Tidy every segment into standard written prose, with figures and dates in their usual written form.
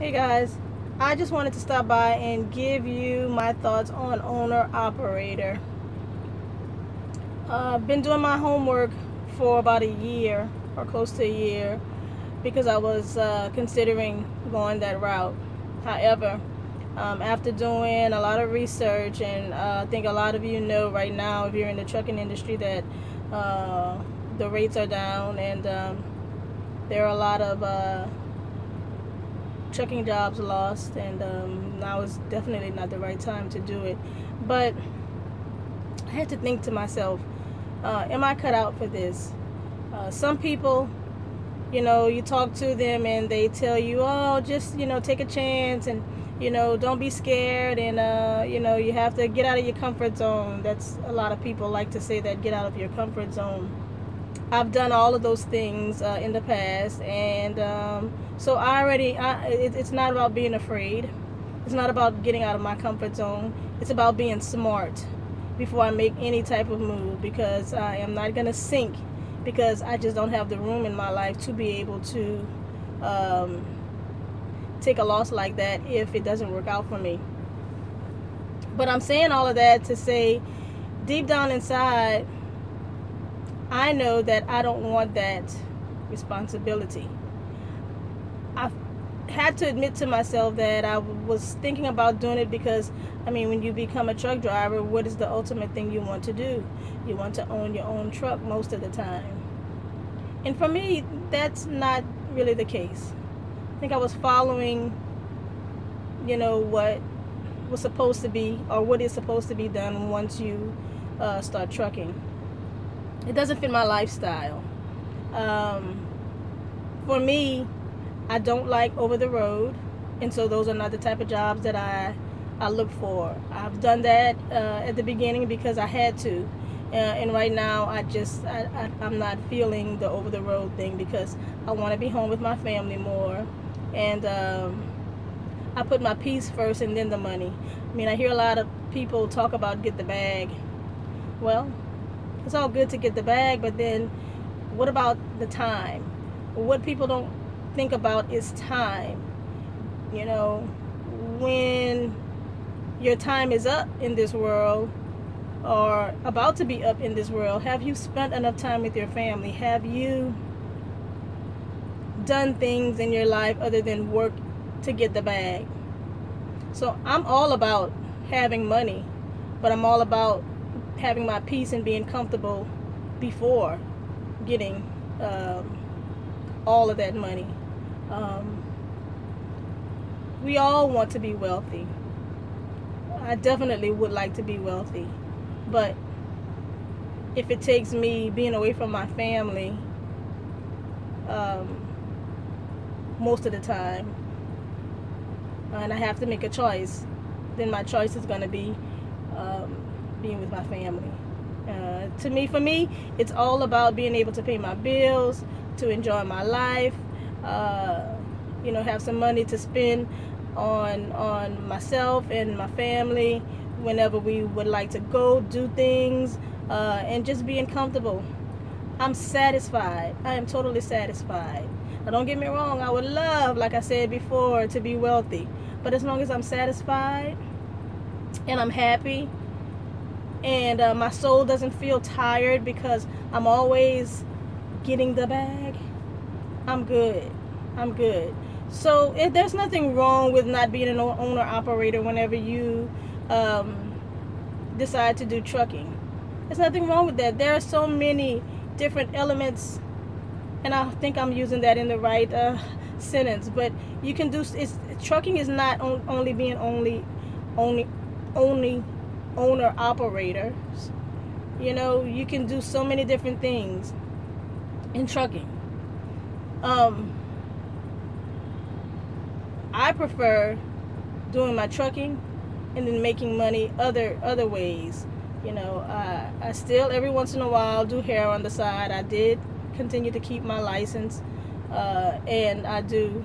Hey guys, I just wanted to stop by and give you my thoughts on owner operator. I've been doing my homework for about a year or close to a year because I was considering going that route. However, after doing a lot of research, and I think a lot of you know right now, if you're in the trucking industry, that uh, the rates are down and there are a lot of trucking jobs lost, and now is definitely not the right time to do it. But I had to think to myself, am I cut out for this? Some people, you talk to them and they tell you, oh, just, take a chance and, don't be scared and, you have to get out of your comfort zone. That's a lot of people like to say that, get out of your comfort zone. I've done all of those things in the past, and so it's not about being afraid. It's not about getting out of my comfort zone. It's about being smart before I make any type of move, because I am not going to sink because I just don't have the room in my life to be able to um, take a loss like that if it doesn't work out for me. But I'm saying all of that to say, deep down inside, I know that I don't want that responsibility. I had to admit to myself that I was thinking about doing it because, when you become a truck driver, what is the ultimate thing you want to do? You want to own your own truck most of the time. And for me, that's not really the case. I think I was following, what was supposed to be, or what is supposed to be done once you start trucking. It doesn't fit my lifestyle. Um, for me, I don't like over the road, and so those are not the type of jobs that I look for. I've done that at the beginning because I had to, and right now I'm not feeling the over the road thing because I want to be home with my family more, and I put my peace first and then the money. I hear a lot of people talk about get the bag. Well, it's all good to get the bag, but then what about the time? What people don't think about is time. You know, when your time is up in this world or about to be up in this world, have you spent enough time with your family? Have you done things in your life other than work to get the bag? So I'm all about having money, but I'm all about having my peace and being comfortable before getting all of that money. Um, we all want to be wealthy. I definitely would like to be wealthy, but if it takes me being away from my family um, most of the time, and I have to make a choice, then my choice is going to be um, being with my family. For me, it's all about being able to pay my bills, to enjoy my life, uh, have some money to spend on myself and my family whenever we would like to go do things, and just being comfortable. I'm satisfied. I am totally satisfied. Now, don't get me wrong. I would love, like I said before, to be wealthy, but as long as I'm satisfied and I'm happy, and my soul doesn't feel tired because I'm always getting the bag, I'm good. I'm good. So there's nothing wrong with not being an owner operator whenever you um, decide to do trucking. There's nothing wrong with that. There are so many different elements, and I think I'm using that in the right sentence. But you can do. Trucking is not only being only owner operators. You can do so many different things in trucking. Um, I prefer doing my trucking and then making money other ways. I still every once in a while do hair on the side. I did continue to keep my license, and I do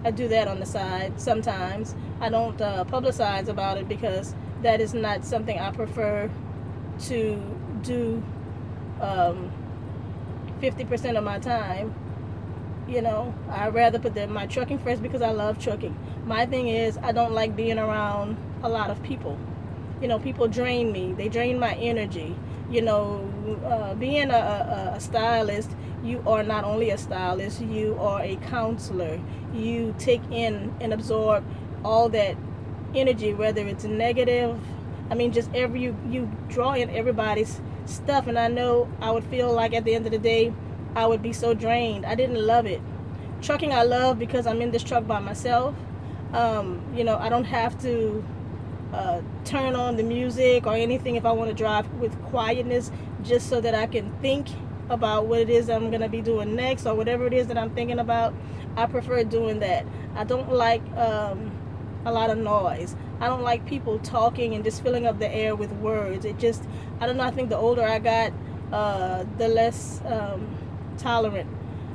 that on the side sometimes. I don't publicize about it because that is not something I prefer to do 50% of my time. You know, I'd rather put my trucking first because I love trucking. My thing is, I don't like being around a lot of people. You know, people drain me. They drain my energy. You know, being a stylist, you are not only a stylist, you are a counselor. You take in and absorb all that energy, whether it's negative. I mean, just you draw in everybody's stuff, and I know I would feel like at the end of the day, I would be so drained. I didn't love it. Trucking I love because I'm in this truck by myself. You know, I don't have to turn on the music or anything if I want to drive with quietness, just so that I can think about what it is I'm going to be doing next, or whatever it is that I'm thinking about. I prefer doing that. I don't like a lot of noise. I don't like people talking and just filling up the air with words. It just, I don't know, I think the older I got, the less tolerant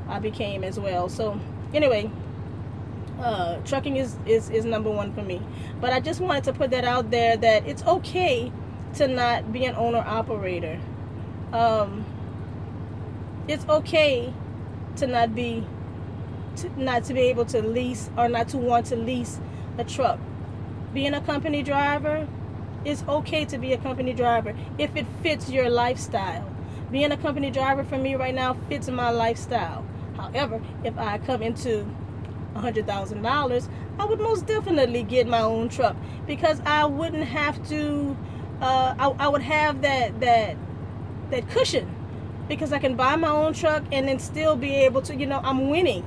I became as well. So anyway, trucking is number one for me. But I just wanted to put that out there, that it's okay to not be an owner operator. It's okay to not be able to lease, or not to want to lease a truck. Being a company driver, it's okay to be a company driver if it fits your lifestyle. Being a company driver for me right now fits my lifestyle. However, if I come into $100,000, I would most definitely get my own truck, because I wouldn't have to. I would have that cushion, because I can buy my own truck and then still be able to. You know, I'm winning.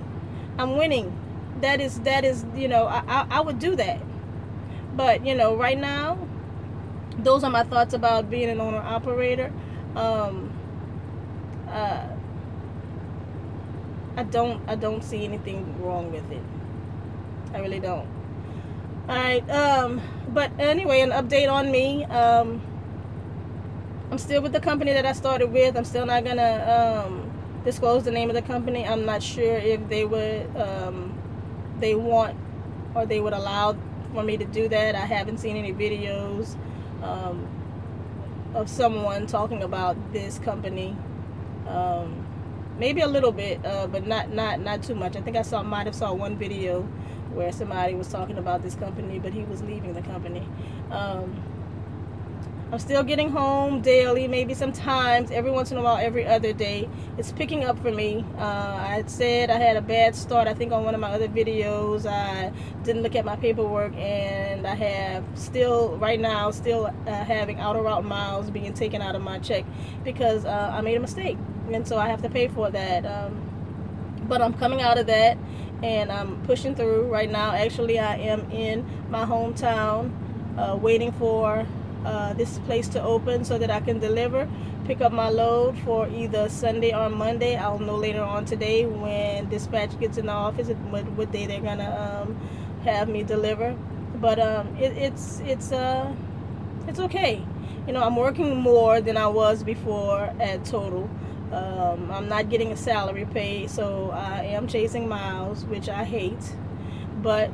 That is. You know, I would do that. But you know, right now, those are my thoughts about being an owner operator. I don't see anything wrong with it. I really don't. All right. But anyway, an update on me. I'm still with the company that I started with. I'm still not gonna disclose the name of the company. I'm not sure if they would they want, or they would allow for me to do that. I haven't seen any videos of someone talking about this company. Maybe a little bit, but not too much. I think might have saw one video where somebody was talking about this company, but he was leaving the company. I'm still getting home daily, maybe sometimes, every once in a while, every other day. It's picking up for me. I said I had a bad start, I think, on one of my other videos. I didn't look at my paperwork, and I have still, right now, having outer route miles being taken out of my check because I made a mistake. And so I have to pay for that. But I'm coming out of that, and I'm pushing through right now. Actually, I am in my hometown waiting for this place to open so that I can pick up my load for either Sunday or Monday. I'll know later on today when dispatch gets in the office what day they're gonna have me deliver. But it's okay. You know, I'm working more than I was before at Total. I'm not getting a salary pay, so I am chasing miles, which I hate. But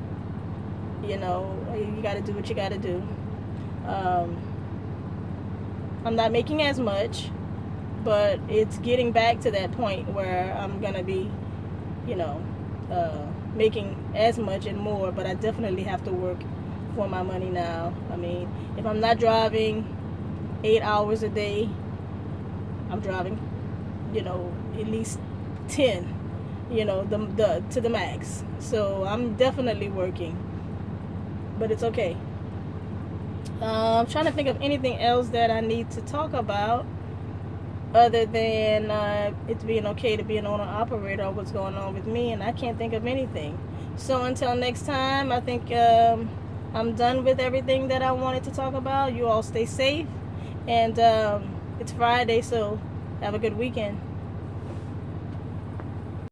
you know, you got to do what you got to do. I'm not making as much, but it's getting back to that point where I'm gonna be, you know, making as much and more. But I definitely have to work for my money now. I mean, if I'm not driving 8 hours a day, I'm driving, you know, at least 10, you know, the to the max. So I'm definitely working, but it's okay. I'm trying to think of anything else that I need to talk about other than it being okay to be an owner operator, or what's going on with me, and I can't think of anything. So until next time, I think I'm done with everything that I wanted to talk about. You all stay safe, and it's Friday, so have a good weekend.